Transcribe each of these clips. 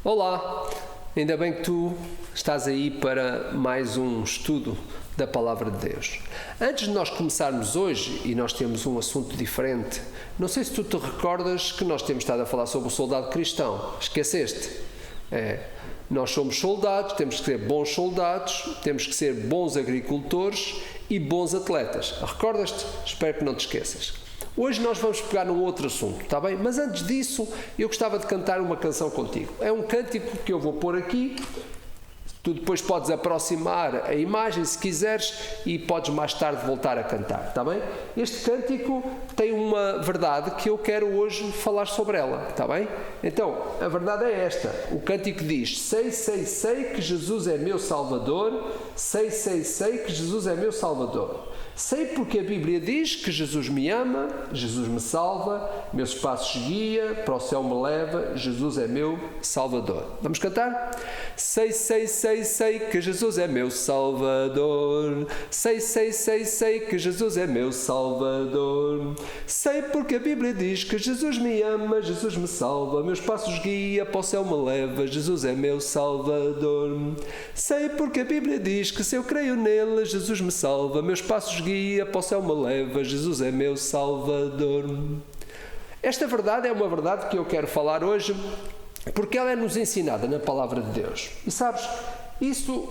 Olá, ainda bem que tu estás aí para mais um estudo da Palavra de Deus. Antes de nós começarmos hoje, e nós temos um assunto diferente, não sei se tu te recordas que nós temos estado a falar sobre o soldado cristão. Esqueceste? Nós somos soldados, temos que ser bons soldados, temos que ser bons agricultores e bons atletas. Recordas-te? Espero que não te esqueças. Hoje nós vamos pegar num outro assunto, está bem? Mas antes disso, eu gostava de cantar uma canção contigo. É um cântico que eu vou pôr aqui. Tu depois podes aproximar a imagem se quiseres e podes mais tarde voltar a cantar, está bem? Este cântico tem uma verdade que eu quero hoje falar sobre ela, está bem? Então, a verdade é esta. O cântico diz: sei que Jesus é meu Salvador, sei que Jesus é meu Salvador. Sei porque a Bíblia diz que Jesus me ama, Jesus me salva, meus passos guia, para o céu me leva, Jesus é meu Salvador. Vamos cantar? Sei que Jesus é meu Salvador. Sei que Jesus é meu Salvador. Sei porque a Bíblia diz que Jesus me ama, Jesus me salva, meus passos guia, para o céu me leva, Jesus é meu Salvador. Sei porque a Bíblia diz que se eu creio nele, Jesus me salva, meus passos guia, para o céu me leva, Jesus é meu Salvador. Esta verdade é uma verdade que eu quero falar hoje porque ela é-nos ensinada na Palavra de Deus. E sabes, isso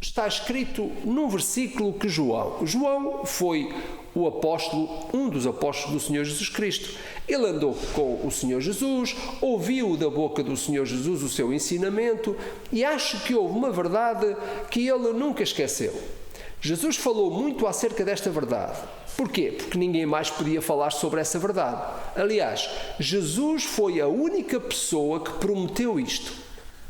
está escrito num versículo que João foi o apóstolo, um dos apóstolos do Senhor Jesus Cristo. Ele andou com o Senhor Jesus, ouviu da boca do Senhor Jesus o seu ensinamento e acho que houve uma verdade que ele nunca esqueceu. Jesus falou muito acerca desta verdade. Porquê? Porque ninguém mais podia falar sobre essa verdade. Aliás, Jesus foi a única pessoa que prometeu isto.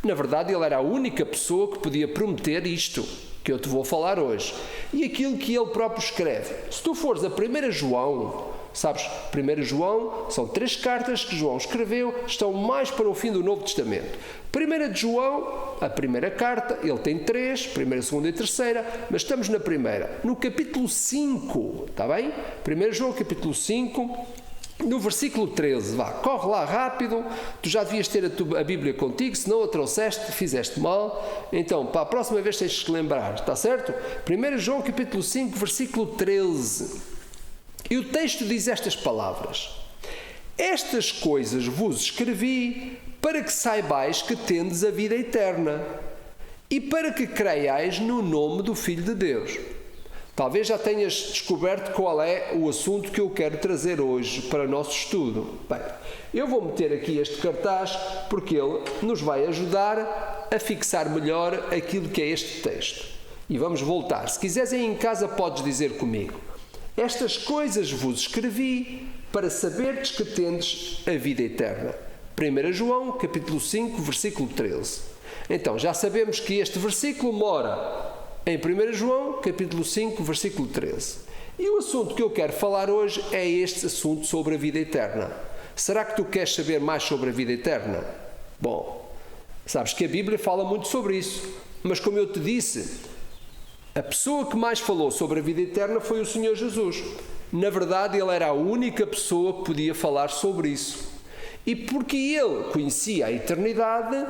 Na verdade, ele era a única pessoa que podia prometer isto que eu te vou falar hoje. E aquilo que ele próprio escreve. Se tu fores a 1 João, sabes, 1 João são 3 cartas que João escreveu, estão mais para o fim do Novo Testamento. 1 de João, a primeira carta, ele tem 3, primeira, segunda e terceira, mas estamos na primeira, no capítulo 5, está bem? 1 João, capítulo 5, no versículo 13, vá, corre lá rápido, tu já devias ter a Bíblia contigo, se não a trouxeste, fizeste mal, então, para a próxima vez tens de lembrar, está certo? 1 João, capítulo 5, versículo 13, e o texto diz estas palavras: estas coisas vos escrevi para que saibais que tendes a vida eterna e para que creiais no nome do Filho de Deus. Talvez já tenhas descoberto qual é o assunto que eu quero trazer hoje para o nosso estudo. Bem, eu vou meter aqui este cartaz porque ele nos vai ajudar a fixar melhor aquilo que é este texto. E vamos voltar. Se quiseres aí em casa podes dizer comigo: estas coisas vos escrevi para saberdes que tendes a vida eterna. 1 João, capítulo 5, versículo 13. Então, já sabemos que este versículo mora em 1 João, capítulo 5, versículo 13. E o assunto que eu quero falar hoje é este assunto sobre a vida eterna. Será que tu queres saber mais sobre a vida eterna? Bom, sabes que a Bíblia fala muito sobre isso, mas como eu te disse, a pessoa que mais falou sobre a vida eterna foi o Senhor Jesus. Na verdade, ele era a única pessoa que podia falar sobre isso. E porque ele conhecia a eternidade,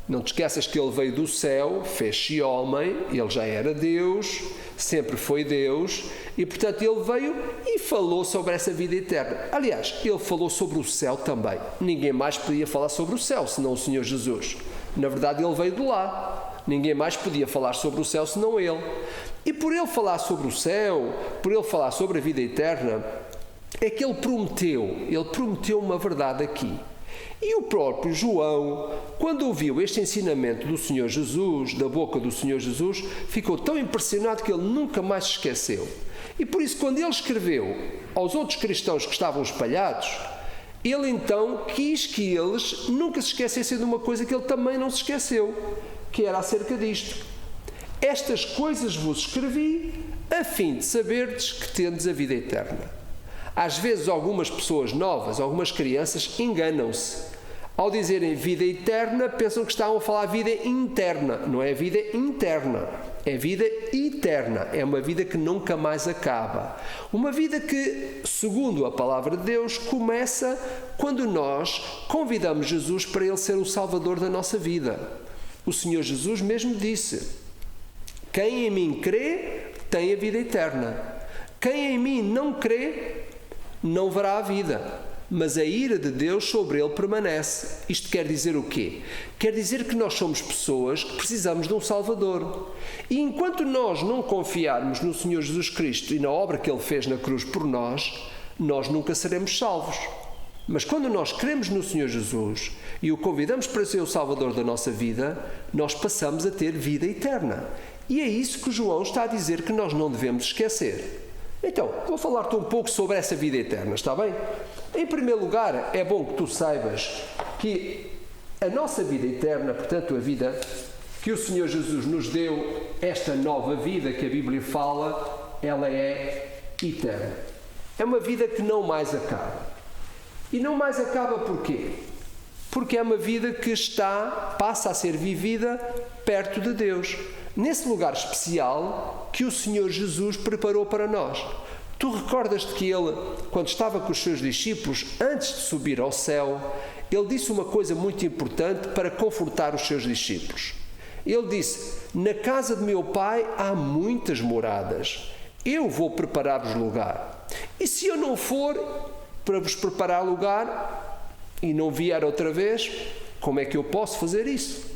não te esqueças que ele veio do céu, fez-se homem, ele já era Deus, sempre foi Deus, e portanto ele veio e falou sobre essa vida eterna. Aliás, ele falou sobre o céu também. Ninguém mais podia falar sobre o céu, senão o Senhor Jesus. Na verdade, ele veio de lá. Ninguém mais podia falar sobre o céu, senão ele. E por ele falar sobre o céu, por ele falar sobre a vida eterna, é que ele prometeu uma verdade aqui. E o próprio João, quando ouviu este ensinamento do Senhor Jesus, da boca do Senhor Jesus, ficou tão impressionado que ele nunca mais se esqueceu. E por isso, quando ele escreveu aos outros cristãos que estavam espalhados, ele então quis que eles nunca se esquecessem de uma coisa que ele também não se esqueceu, que era acerca disto. Estas coisas vos escrevi a fim de saberdes que tendes a vida eterna. Às vezes algumas pessoas novas, algumas crianças enganam-se. Ao dizerem vida eterna, pensam que estavam a falar vida interna. Não é vida interna, é vida eterna, é uma vida que nunca mais acaba. Uma vida que, segundo a palavra de Deus, começa quando nós convidamos Jesus para Ele ser o Salvador da nossa vida. O Senhor Jesus mesmo disse: quem em mim crê, tem a vida eterna. Quem em mim não crê, não verá a vida, mas a ira de Deus sobre ele permanece. Isto quer dizer o quê? Quer dizer que nós somos pessoas que precisamos de um Salvador. E enquanto nós não confiarmos no Senhor Jesus Cristo e na obra que Ele fez na cruz por nós, nós nunca seremos salvos. Mas quando nós cremos no Senhor Jesus e o convidamos para ser o Salvador da nossa vida, nós passamos a ter vida eterna. E é isso que João está a dizer que nós não devemos esquecer. Então, vou falar-te um pouco sobre essa vida eterna, está bem? Em primeiro lugar, é bom que tu saibas que a nossa vida eterna, portanto a vida que o Senhor Jesus nos deu, esta nova vida que a Bíblia fala, ela é eterna. É uma vida que não mais acaba. E não mais acaba porquê? Porque é uma vida que passa a ser vivida perto de Deus, nesse lugar especial que o Senhor Jesus preparou para nós. Tu recordas-te que Ele, quando estava com os seus discípulos, antes de subir ao céu, Ele disse uma coisa muito importante para confortar os seus discípulos. Ele disse: na casa de meu Pai há muitas moradas, eu vou preparar-vos lugar. E se eu não for para vos preparar lugar e não vier outra vez, como é que eu posso fazer isso?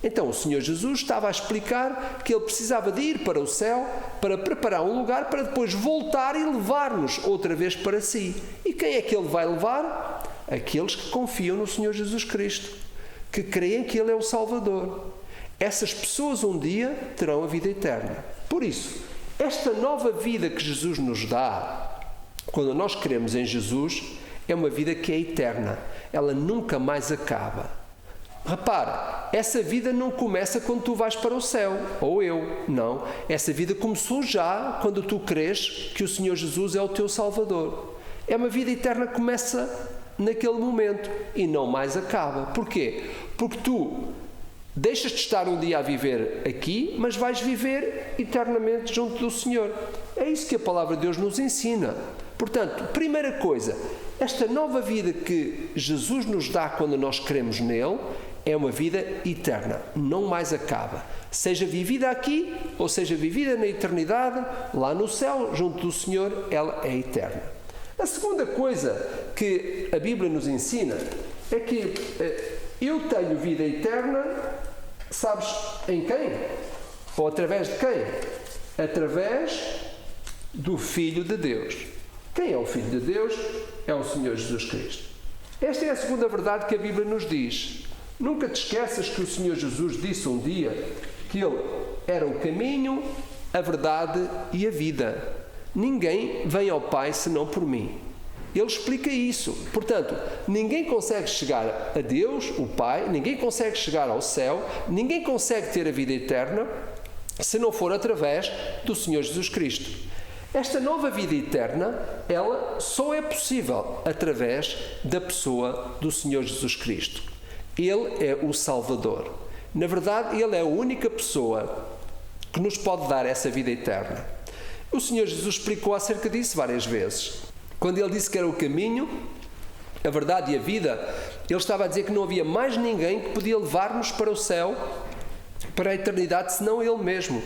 Então o Senhor Jesus estava a explicar que Ele precisava de ir para o céu para preparar um lugar para depois voltar e levar-nos outra vez para si. E quem é que Ele vai levar? Aqueles que confiam no Senhor Jesus Cristo, que creem que Ele é o Salvador. Essas pessoas um dia terão a vida eterna. Por isso, esta nova vida que Jesus nos dá, quando nós cremos em Jesus, é uma vida que é eterna. Ela nunca mais acaba. Repara, essa vida não começa quando tu vais para o céu, ou eu, não. Essa vida começou já quando tu crês que o Senhor Jesus é o teu Salvador. É uma vida eterna que começa naquele momento e não mais acaba. Porquê? Porque tu deixas de estar um dia a viver aqui, mas vais viver eternamente junto do Senhor. É isso que a palavra de Deus nos ensina. Portanto, primeira coisa, esta nova vida que Jesus nos dá quando nós cremos nele, é uma vida eterna, não mais acaba. Seja vivida aqui, ou seja vivida na eternidade, lá no céu, junto do Senhor, ela é eterna. A segunda coisa que a Bíblia nos ensina é que eu tenho vida eterna, sabes em quem? Ou através de quem? Através do Filho de Deus. Quem é o Filho de Deus? É o Senhor Jesus Cristo. Esta é a segunda verdade que a Bíblia nos diz. Nunca te esqueças que o Senhor Jesus disse um dia que Ele era o caminho, a verdade e a vida. Ninguém vem ao Pai senão por mim. Ele explica isso. Portanto, ninguém consegue chegar a Deus, o Pai, ninguém consegue chegar ao céu, ninguém consegue ter a vida eterna se não for através do Senhor Jesus Cristo. Esta nova vida eterna, ela só é possível através da pessoa do Senhor Jesus Cristo. Ele é o Salvador. Na verdade, Ele é a única pessoa que nos pode dar essa vida eterna. O Senhor Jesus explicou acerca disso várias vezes. Quando Ele disse que era o caminho, a verdade e a vida, Ele estava a dizer que não havia mais ninguém que podia levar-nos para o céu, para a eternidade, senão Ele mesmo.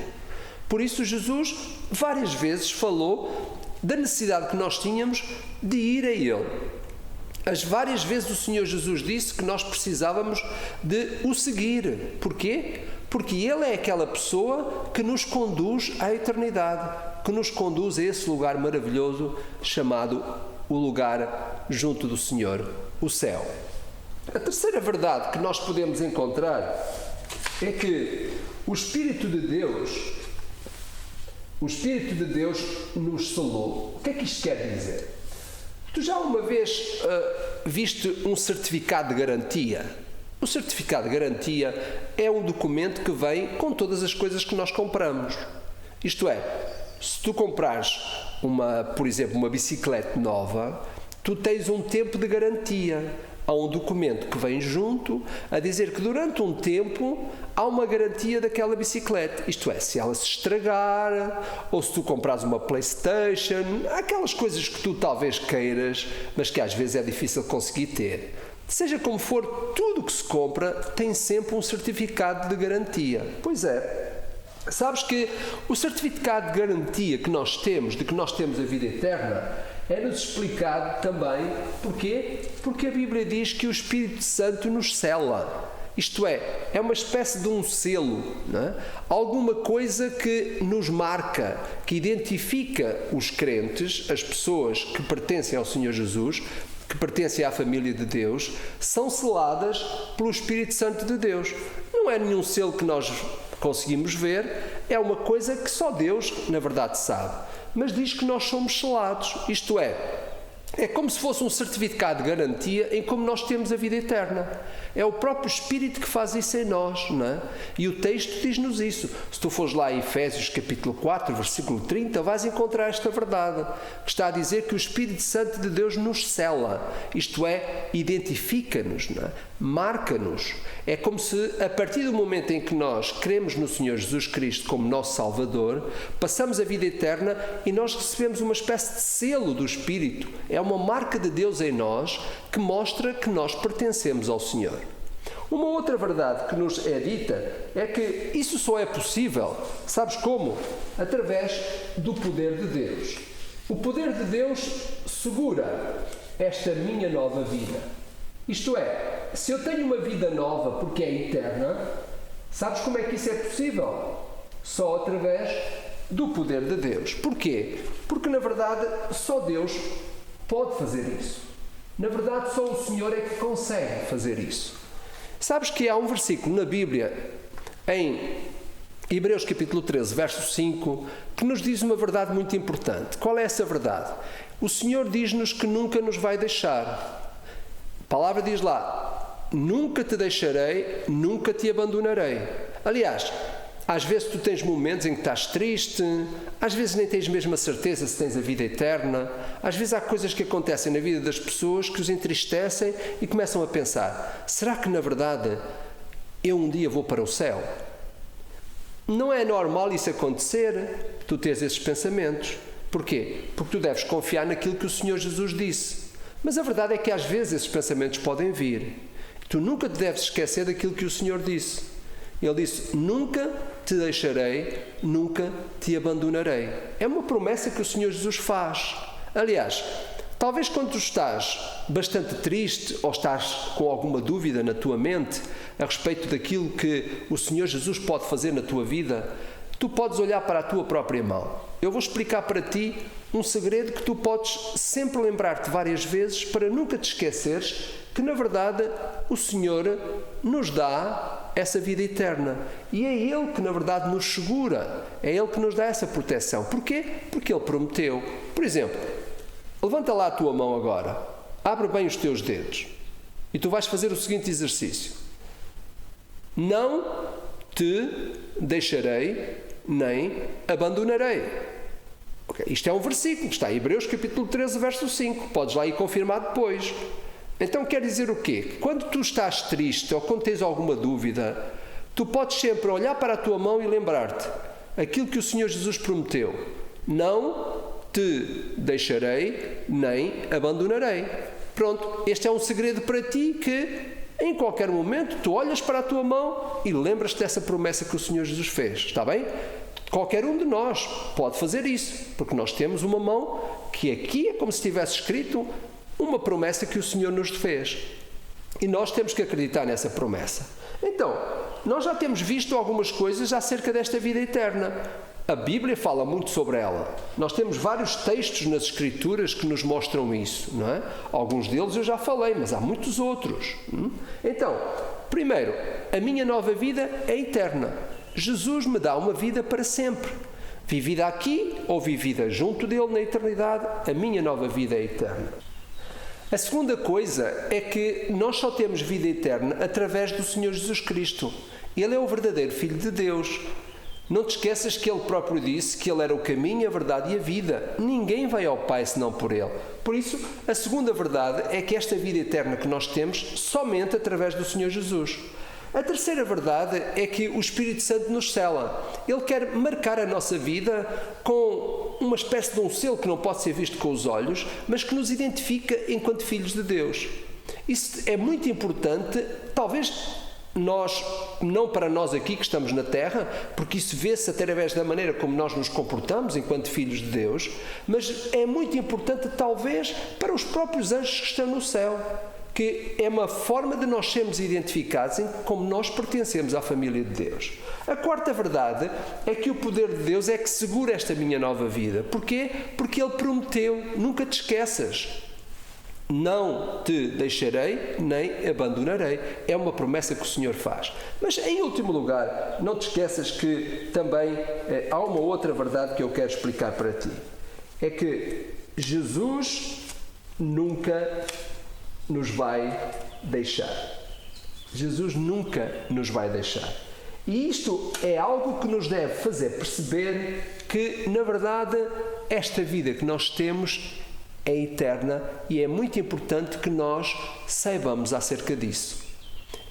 Por isso, Jesus várias vezes falou da necessidade que nós tínhamos de ir a Ele. As várias vezes o Senhor Jesus disse que nós precisávamos de o seguir. Porquê? Porque Ele é aquela pessoa que nos conduz à eternidade, que nos conduz a esse lugar maravilhoso chamado o lugar junto do Senhor, o céu. A terceira verdade que nós podemos encontrar é que o Espírito de Deus nos selou. O que é que isto quer dizer? Tu já uma vez viste um certificado de garantia? O certificado de garantia é um documento que vem com todas as coisas que nós compramos. Isto é, se tu comprares, por exemplo, uma bicicleta nova, tu tens um tempo de garantia. há um documento que vem junto a dizer que durante um tempo há uma garantia daquela bicicleta. Isto é, se ela se estragar, ou se tu comprares uma PlayStation, aquelas coisas que tu talvez queiras, mas que às vezes é difícil conseguir ter. Seja como for, tudo o que se compra tem sempre um certificado de garantia. Pois é. Sabes que o certificado de garantia que nós temos, de que nós temos a vida eterna, é-nos explicado também. Porquê? Porque a Bíblia diz que o Espírito Santo nos sela. Isto é uma espécie de um selo, não é? Alguma coisa que nos marca, que identifica os crentes, as pessoas que pertencem ao Senhor Jesus, que pertencem à família de Deus, são seladas pelo Espírito Santo de Deus. Não é nenhum selo que nós conseguimos ver, é uma coisa que só Deus, na verdade, sabe. Mas diz que nós somos selados, isto é como se fosse um certificado de garantia em como nós temos a vida eterna. É o próprio Espírito que faz isso em nós, não é? E o texto diz-nos isso. Se tu fores lá em Efésios capítulo 4, versículo 30, vais encontrar esta verdade, que está a dizer que o Espírito Santo de Deus nos sela, isto é, identifica-nos, não é? Marca-nos. É como se, a partir do momento em que nós cremos no Senhor Jesus Cristo como nosso Salvador, passamos a vida eterna e nós recebemos uma espécie de selo do Espírito. É uma marca de Deus em nós que mostra que nós pertencemos ao Senhor. Uma outra verdade que nos é dita é que isso só é possível, sabes como? Através do poder de Deus. O poder de Deus segura esta minha nova vida. Isto é, se eu tenho uma vida nova porque é eterna, sabes como é que isso é possível? Só através do poder de Deus. Porquê? Porque, na verdade, só Deus pode fazer isso. Na verdade, só o Senhor é que consegue fazer isso. Sabes que há um versículo na Bíblia, em Hebreus capítulo 13, verso 5, que nos diz uma verdade muito importante. Qual é essa verdade? O Senhor diz-nos que nunca nos vai deixar. A palavra diz lá, nunca te deixarei, nunca te abandonarei. Aliás, às vezes tu tens momentos em que estás triste, às vezes nem tens mesmo a certeza se tens a vida eterna, às vezes há coisas que acontecem na vida das pessoas que os entristecem e começam a pensar, será que na verdade eu um dia vou para o céu? Não é normal isso acontecer, tu tens esses pensamentos. Porquê? Porque tu deves confiar naquilo que o Senhor Jesus disse. Mas a verdade é que às vezes esses pensamentos podem vir. Tu nunca te deves esquecer daquilo que o Senhor disse. Ele disse, nunca te deixarei, nunca te abandonarei. É uma promessa que o Senhor Jesus faz. Aliás, talvez quando tu estás bastante triste ou estás com alguma dúvida na tua mente a respeito daquilo que o Senhor Jesus pode fazer na tua vida, tu podes olhar para a tua própria mão. Eu vou explicar para ti um segredo que tu podes sempre lembrar-te várias vezes para nunca te esqueceres que, na verdade, o Senhor nos dá essa vida eterna. E é Ele que, na verdade, nos segura. É Ele que nos dá essa proteção. Porquê? Porque Ele prometeu. Por exemplo, levanta lá a tua mão agora. Abre bem os teus dedos. E tu vais fazer o seguinte exercício. Não te deixarei, nem abandonarei. Okay. Isto é um versículo, está em Hebreus capítulo 13, verso 5. Podes lá ir confirmar depois. Então quer dizer o quê? Quando tu estás triste ou quando tens alguma dúvida, tu podes sempre olhar para a tua mão e lembrar-te aquilo que o Senhor Jesus prometeu. Não te deixarei, nem abandonarei. Pronto, este é um segredo para ti que, em qualquer momento, tu olhas para a tua mão e lembras-te dessa promessa que o Senhor Jesus fez. Está bem? Qualquer um de nós pode fazer isso, porque nós temos uma mão que aqui é como se tivesse escrito uma promessa que o Senhor nos fez. E nós temos que acreditar nessa promessa. Então, nós já temos visto algumas coisas acerca desta vida eterna. A Bíblia fala muito sobre ela. Nós temos vários textos nas Escrituras que nos mostram isso, não é? Alguns deles eu já falei, mas há muitos outros. Então, primeiro, a minha nova vida é eterna. Jesus me dá uma vida para sempre. Vivida aqui ou vivida junto dele na eternidade, a minha nova vida é eterna. A segunda coisa é que nós só temos vida eterna através do Senhor Jesus Cristo. Ele é o verdadeiro Filho de Deus. Não te esqueças que Ele próprio disse que Ele era o caminho, a verdade e a vida. Ninguém vai ao Pai senão por Ele. Por isso, a segunda verdade é que esta vida eterna que nós temos somente através do Senhor Jesus. A terceira verdade é que o Espírito Santo nos sela. Ele quer marcar a nossa vida com uma espécie de um selo que não pode ser visto com os olhos, mas que nos identifica enquanto filhos de Deus. Isso é muito importante, talvez não para nós aqui que estamos na Terra, porque isso vê-se através da maneira como nós nos comportamos enquanto filhos de Deus, mas é muito importante talvez para os próprios anjos que estão no céu, que é uma forma de nós sermos identificados em como nós pertencemos à família de Deus. A quarta verdade é que o poder de Deus é que segura esta minha nova vida. Porquê? Porque Ele prometeu, nunca te esqueças. Não te deixarei nem abandonarei. É uma promessa que o Senhor faz. Mas, em último lugar, não te esqueças que também há uma outra verdade que eu quero explicar para ti. É que Jesus nunca nos vai deixar. Jesus nunca nos vai deixar. E isto é algo que nos deve fazer perceber que, na verdade, esta vida que nós temos é eterna e é muito importante que nós saibamos acerca disso.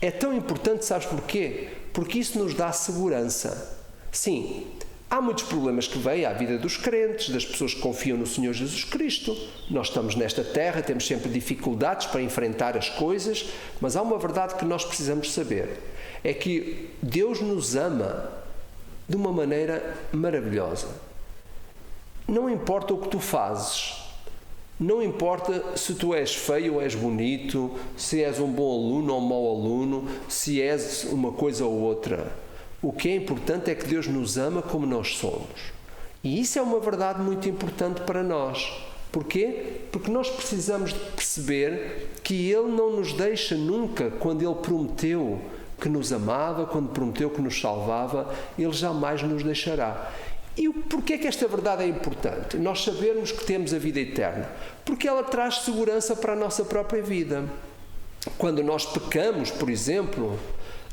É tão importante, sabes porquê? Porque isso nos dá segurança. Sim, há muitos problemas que vêm à vida dos crentes, das pessoas que confiam no Senhor Jesus Cristo. Nós estamos nesta terra, temos sempre dificuldades para enfrentar as coisas, mas há uma verdade que nós precisamos saber. É que Deus nos ama de uma maneira maravilhosa. Não importa o que tu fazes. Não importa se tu és feio ou és bonito, se és um bom aluno ou um mau aluno, se és uma coisa ou outra. O que é importante é que Deus nos ama como nós somos. E isso é uma verdade muito importante para nós. Porquê? Porque nós precisamos de perceber que Ele não nos deixa nunca. Quando Ele prometeu que nos amava, quando prometeu que nos salvava, Ele jamais nos deixará. E porquê é que esta verdade é importante? Nós sabermos que temos a vida eterna. Porque ela traz segurança para a nossa própria vida. Quando nós pecamos, por exemplo,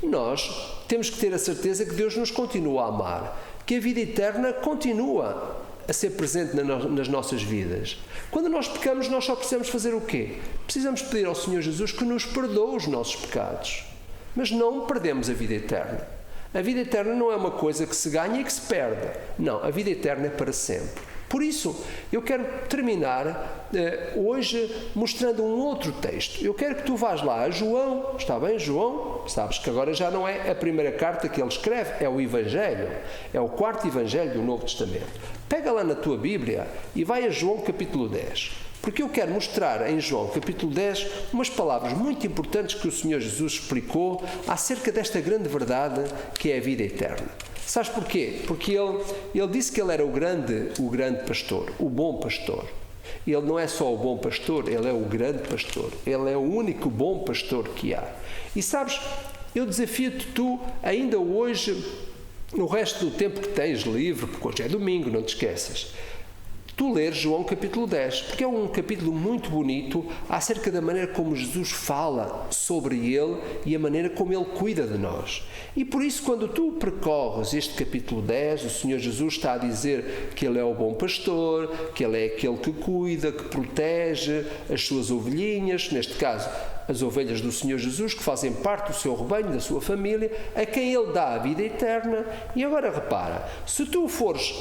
nós temos que ter a certeza que Deus nos continua a amar, que a vida eterna continua a ser presente nas nossas vidas. Quando nós pecamos, nós só precisamos fazer o quê? Precisamos pedir ao Senhor Jesus que nos perdoe os nossos pecados. Mas não perdemos a vida eterna. A vida eterna não é uma coisa que se ganha e que se perde. Não, a vida eterna é para sempre. Por isso, eu quero terminar hoje mostrando um outro texto. Eu quero que tu vás lá a João, está bem, João? Sabes que agora já não é a primeira carta que ele escreve, é o Evangelho. É o quarto Evangelho do Novo Testamento. Pega lá na tua Bíblia e vai a João capítulo 10. Porque eu quero mostrar em João capítulo 10 umas palavras muito importantes que o Senhor Jesus explicou acerca desta grande verdade que é a vida eterna. Sabes porquê? Porque ele disse que ele era o grande pastor, o bom pastor. Ele não é só o bom pastor, ele é o grande pastor. Ele é o único bom pastor que há. E sabes, eu desafio-te tu, ainda hoje, no resto do tempo que tens livre, porque hoje é domingo, não te esqueças, tu ler João capítulo 10, porque é um capítulo muito bonito acerca da maneira como Jesus fala sobre Ele e a maneira como Ele cuida de nós. E por isso, quando tu percorres este capítulo 10, o Senhor Jesus está a dizer que Ele é o bom pastor, que Ele é aquele que cuida, que protege as suas ovelhinhas, neste caso, as ovelhas do Senhor Jesus, que fazem parte do seu rebanho, da sua família, a quem Ele dá a vida eterna. E agora repara, se tu fores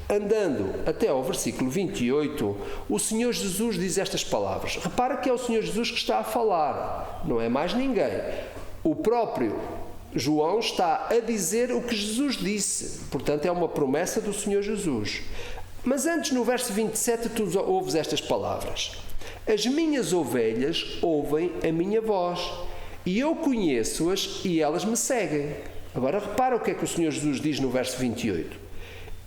andando até ao versículo 28, o Senhor Jesus diz estas palavras. Repara que é o Senhor Jesus que está a falar, não é mais ninguém. O próprio João está a dizer o que Jesus disse, portanto é uma promessa do Senhor Jesus. Mas antes, no verso 27, tu ouves estas palavras. As minhas ovelhas ouvem a minha voz, e eu conheço-as e elas me seguem. Agora repara o que é que o Senhor Jesus diz no verso 28.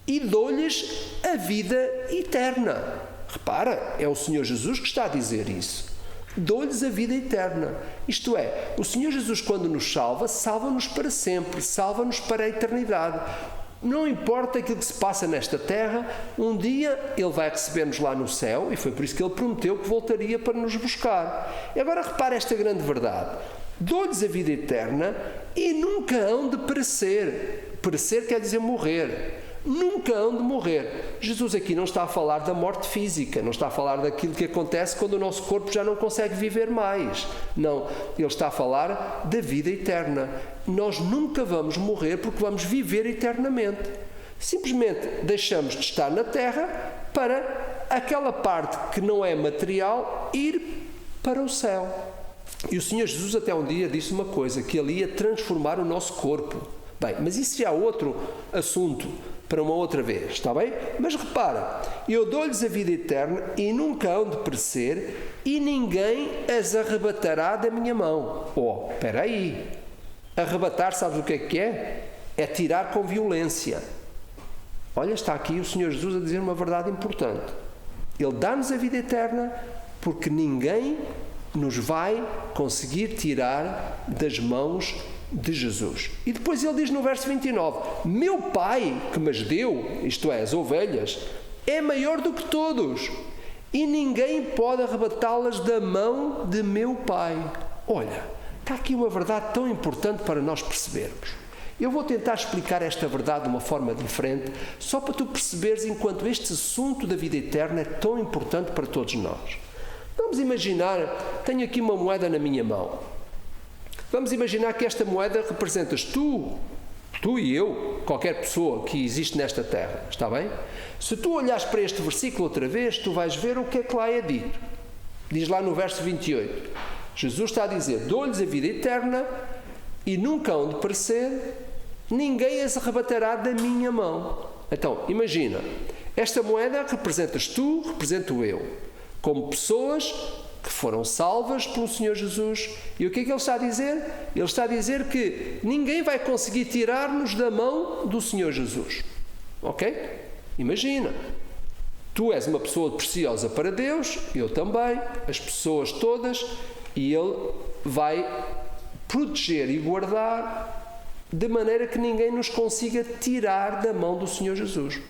E dou-lhes a vida eterna. Repara, é o Senhor Jesus que está a dizer isso. Dou-lhes a vida eterna. Isto é, o Senhor Jesus, quando nos salva, salva-nos para sempre, salva-nos para a eternidade. Não importa aquilo que se passa nesta terra, um dia Ele vai receber-nos lá no céu, e foi por isso que Ele prometeu que voltaria para nos buscar. E agora repara esta grande verdade. Dou-lhes a vida eterna e nunca hão de perecer. Perecer quer dizer morrer. Nunca hão de morrer. Jesus aqui não está a falar da morte física, não está a falar daquilo que acontece quando o nosso corpo já não consegue viver mais. Não, ele está a falar da vida eterna. Nós nunca vamos morrer porque vamos viver eternamente. Simplesmente deixamos de estar na terra para aquela parte que não é material ir para o céu. E o Senhor Jesus até um dia disse uma coisa, que Ele ia transformar o nosso corpo. Bem, mas isso já é outro assunto para uma outra vez, está bem? Mas repara, eu dou-lhes a vida eterna e nunca hão de perecer e ninguém as arrebatará da minha mão. Oh, espera aí. Arrebatar, sabes o que é? É tirar com violência. Olha, está aqui o Senhor Jesus a dizer uma verdade importante. Ele dá-nos a vida eterna porque ninguém nos vai conseguir tirar das mãos de Jesus. E depois ele diz no verso 29, meu Pai que me deu, isto é, as ovelhas, é maior do que todos e ninguém pode arrebatá-las da mão de meu Pai. Olha, está aqui uma verdade tão importante para nós percebermos. Eu vou tentar explicar esta verdade de uma forma diferente, só para tu perceberes enquanto este assunto da vida eterna é tão importante para todos nós. Vamos imaginar, tenho aqui uma moeda na minha mão. Vamos imaginar que esta moeda representas tu e eu, qualquer pessoa que existe nesta terra, está bem? Se tu olhares para este versículo outra vez, tu vais ver o que é que lá é dito. Diz lá no verso 28, Jesus está a dizer, dou-lhes a vida eterna e nunca hão de perecer, ninguém as arrebatará da minha mão. Então, imagina, esta moeda representas tu, represento eu, como pessoas que foram salvas pelo Senhor Jesus. E o que é que Ele está a dizer? Ele está a dizer que ninguém vai conseguir tirar-nos da mão do Senhor Jesus. Ok? Imagina. Tu és uma pessoa preciosa para Deus, eu também, as pessoas todas, e Ele vai proteger e guardar de maneira que ninguém nos consiga tirar da mão do Senhor Jesus.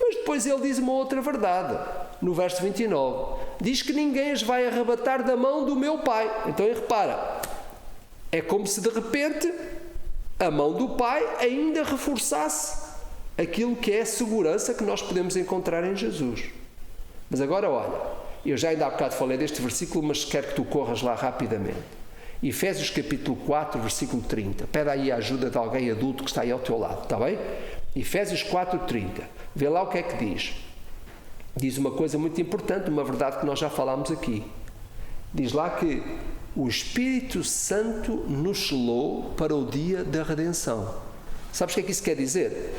Mas depois Ele diz uma outra verdade. No verso 29, diz que ninguém as vai arrebatar da mão do meu Pai. Então, repara, é como se de repente a mão do Pai ainda reforçasse aquilo que é a segurança que nós podemos encontrar em Jesus. Mas agora olha, eu já ainda há bocado falei deste versículo, mas quero que tu corras lá rapidamente. Efésios capítulo 4, versículo 30. Pede aí a ajuda de alguém adulto que está aí ao teu lado, está bem? Efésios 4, 30. Vê lá o que é que diz. Diz uma coisa muito importante, uma verdade que nós já falámos aqui. Diz lá que o Espírito Santo nos selou para o dia da redenção. Sabes o que é que isso quer dizer?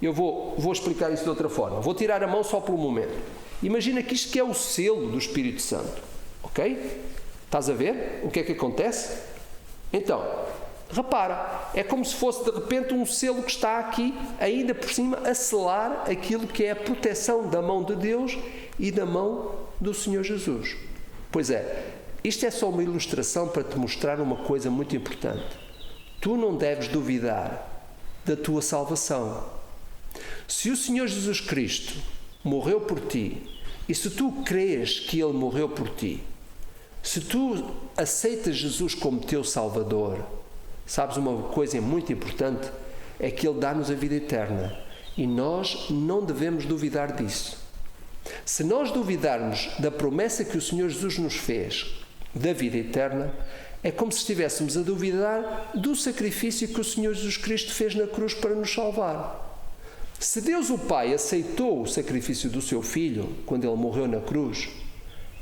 Eu vou explicar isso de outra forma. Vou tirar a mão só por um momento. Imagina que isto que é o selo do Espírito Santo. Ok? Estás a ver o que é que acontece? Então, repara, é como se fosse de repente um selo que está aqui, ainda por cima, a selar aquilo que é a proteção da mão de Deus e da mão do Senhor Jesus. Pois é, isto é só uma ilustração para te mostrar uma coisa muito importante. Tu não deves duvidar da tua salvação. Se o Senhor Jesus Cristo morreu por ti, e se tu crês que Ele morreu por ti, se tu aceitas Jesus como teu Salvador, sabes uma coisa muito importante? É que Ele dá-nos a vida eterna. E nós não devemos duvidar disso. Se nós duvidarmos da promessa que o Senhor Jesus nos fez, da vida eterna, é como se estivéssemos a duvidar do sacrifício que o Senhor Jesus Cristo fez na cruz para nos salvar. Se Deus o Pai aceitou o sacrifício do seu Filho, quando Ele morreu na cruz,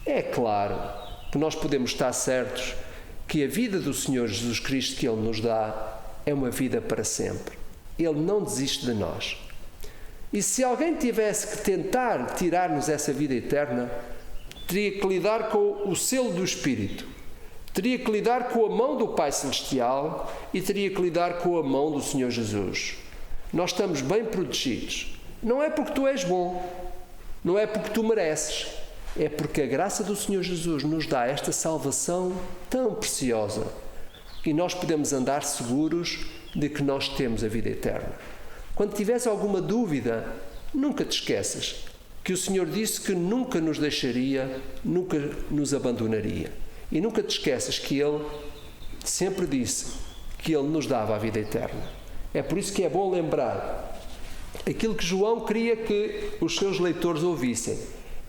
é claro que nós podemos estar certos que a vida do Senhor Jesus Cristo que Ele nos dá é uma vida para sempre. Ele não desiste de nós. E se alguém tivesse que tentar tirar-nos essa vida eterna, teria que lidar com o selo do Espírito, teria que lidar com a mão do Pai Celestial e teria que lidar com a mão do Senhor Jesus. Nós estamos bem protegidos. Não é porque tu és bom, não é porque tu mereces, é porque a graça do Senhor Jesus nos dá esta salvação tão preciosa e nós podemos andar seguros de que nós temos a vida eterna. Quando tiveres alguma dúvida, nunca te esqueças que o Senhor disse que nunca nos deixaria, nunca nos abandonaria. E nunca te esqueças que Ele sempre disse que Ele nos dava a vida eterna. É por isso que é bom lembrar aquilo que João queria que os seus leitores ouvissem.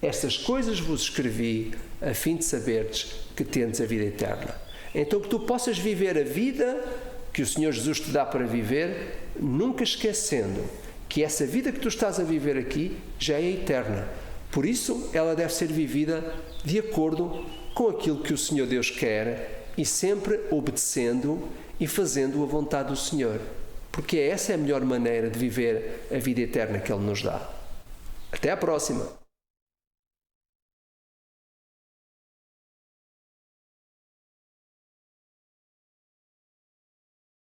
Estas coisas vos escrevi a fim de saberdes que tendes a vida eterna. Então que tu possas viver a vida que o Senhor Jesus te dá para viver, nunca esquecendo que essa vida que tu estás a viver aqui já é eterna. Por isso, ela deve ser vivida de acordo com aquilo que o Senhor Deus quer e sempre obedecendo e fazendo a vontade do Senhor. Porque essa é a melhor maneira de viver a vida eterna que Ele nos dá. Até à próxima!